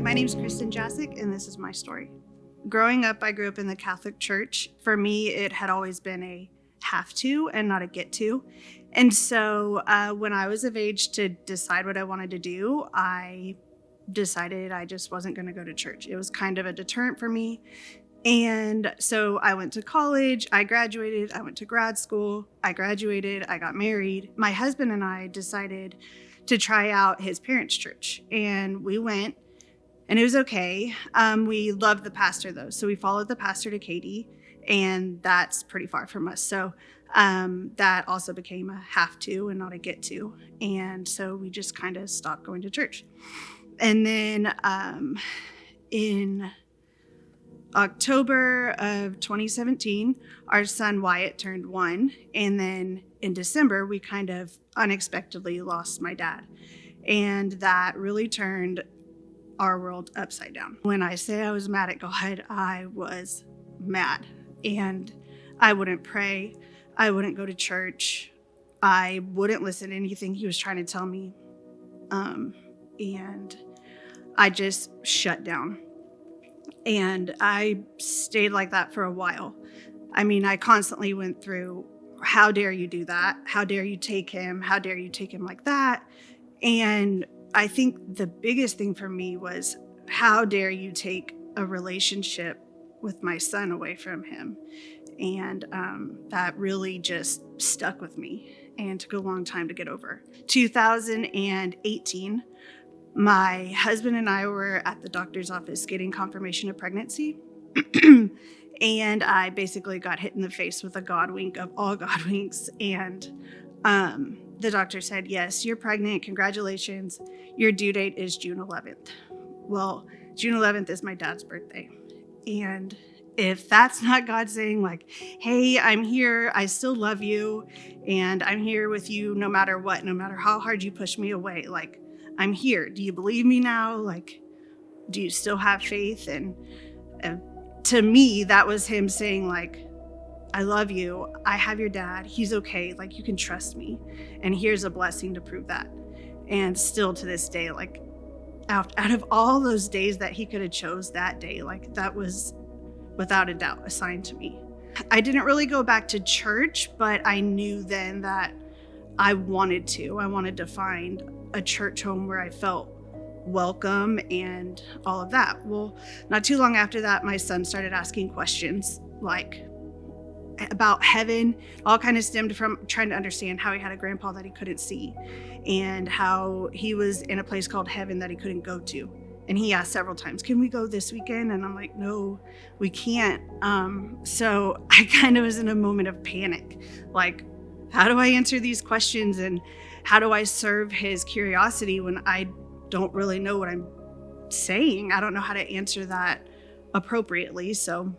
My name's Kristen Jasek, and this is my story. Growing up, I grew up in the Catholic Church. For me, it had always been a have to and not a get to. And so when I was of age to decide what I wanted to do, I decided I just wasn't going to go to church. It was kind of a deterrent for me. And so I went to college, I graduated, I went to grad school, I graduated, I got married. My husband and I decided to try out his parents' church, and we went. And it was okay. We loved the pastor, though. So we followed the pastor to Katy, and that's pretty far from us. So that also became a have to and not a get to. And so we just kind of stopped going to church. And then in October of 2017, our son Wyatt turned 1. And then in December, we kind of unexpectedly lost my dad. And that really turned our world upside down. When I say I was mad at God, I was mad. And I wouldn't pray. I wouldn't go to church. I wouldn't listen to anything he was trying to tell me. And I just shut down. And I stayed like that for a while. I mean, I constantly went through, how dare you do that? How dare you take him? How dare you take him like that? And I think the biggest thing for me was, how dare you take a relationship with my son away from him? And that really just stuck with me and took a long time to get over. 2018, my husband and I were at the doctor's office getting confirmation of pregnancy. And I basically got hit in the face with a God wink of all God winks. And the doctor said, yes, you're pregnant. Congratulations. Your due date is June 11th. Well, June 11th is my dad's birthday. And if that's not God saying like, hey, I'm here. I still love you. And I'm here with you no matter what, no matter how hard you push me away. Like, I'm here. Do you believe me now? Like, do you still have faith? And to me, that was him saying like, I love you. I have your dad. He's okay. Like, you can trust me. And here's a blessing to prove that. And still to this day, like, out of all those days that he could have chose that day, like, that was without a doubt a sign to me. I didn't really go back to church, but I knew then that I wanted to find a church home where I felt welcome and all of that. Well, not too long after that, my son started asking questions like about heaven. All kind of stemmed from trying to understand how he had a grandpa that he couldn't see and how he was in a place called heaven that he couldn't go to. And he asked several times, can we go this weekend? And I'm like, no, we can't. So I kind of was in a moment of panic. Like, how do I answer these questions? And how do I serve his curiosity when I don't really know what I'm saying? I don't know how to answer that appropriately. So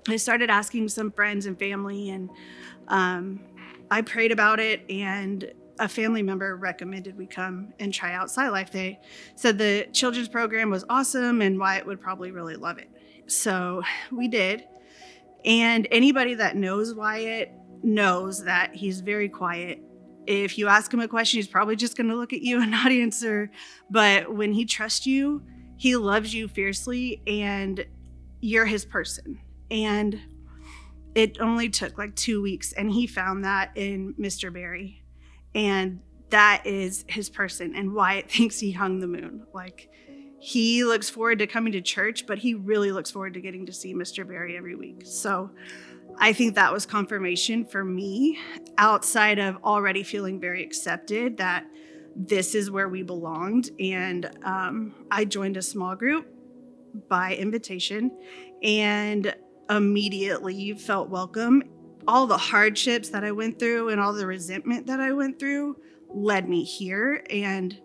I started asking some friends and family, and I prayed about it, and a family member recommended we come and try out CyLife. They said the children's program was awesome and Wyatt would probably really love it. So we did. And anybody that knows Wyatt knows that he's very quiet. If you ask him a question, he's probably just going to look at you and not answer. But when he trusts you, he loves you fiercely, and you're his person. And it only took like 2 weeks, and he found that in Mr. Barry. And that is his person. And Wyatt thinks he hung the moon. Like, he looks forward to coming to church, but he really looks forward to getting to see Mr. Barry every week. So I think that was confirmation for me, outside of already feeling very accepted, that this is where we belonged. And I joined a small group by invitation and immediately felt welcome. All the hardships that I went through and all the resentment that I went through led me here. And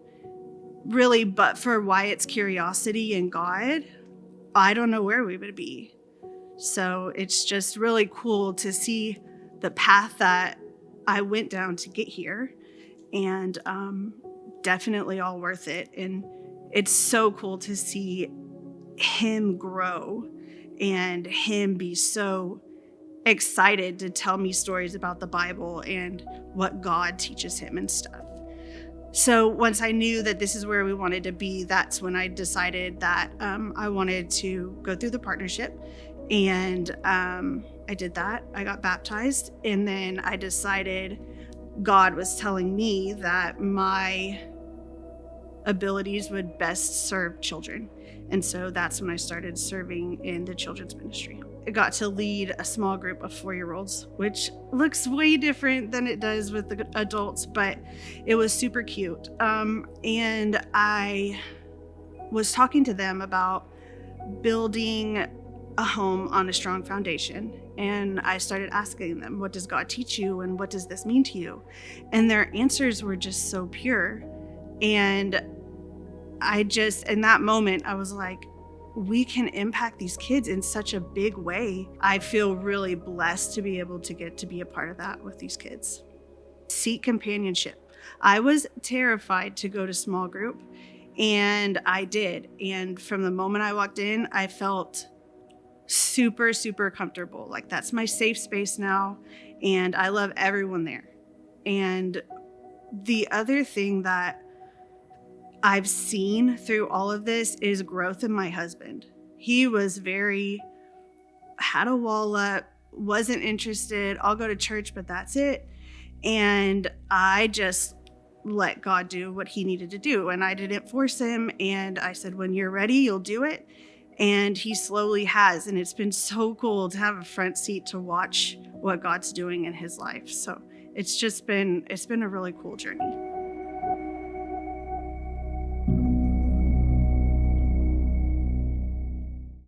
really, but for Wyatt's curiosity and God, I don't know where we would be. So it's just really cool to see the path that I went down to get here, and definitely all worth it. And it's so cool to see him grow and him be so excited to tell me stories about the Bible and what God teaches him and stuff. So once I knew that this is where we wanted to be, that's when I decided that I wanted to go through the partnership. And I did that. I got baptized. And then I decided God was telling me that my abilities would best serve children. And so that's when I started serving in the children's ministry. I got to lead a small group of 4-year-olds, which looks way different than it does with the adults, but it was super cute. And I was talking to them about building a home on a strong foundation. And I started asking them, what does God teach you? And what does this mean to you? And their answers were just so pure. And in that moment, I was like, we can impact these kids in such a big way. I feel really blessed to be able to get to be a part of that with these kids. Seek companionship. I was terrified to go to small group, and I did. And from the moment I walked in, I felt super, super comfortable. Like, that's my safe space now, and I love everyone there. And the other thing that I've seen through all of this is growth in my husband. He had a wall up, wasn't interested. I'll go to church, but that's it. And I just let God do what he needed to do. And I didn't force him. And I said, when you're ready, you'll do it. And he slowly has. And it's been so cool to have a front seat to watch what God's doing in his life. So it's been a really cool journey.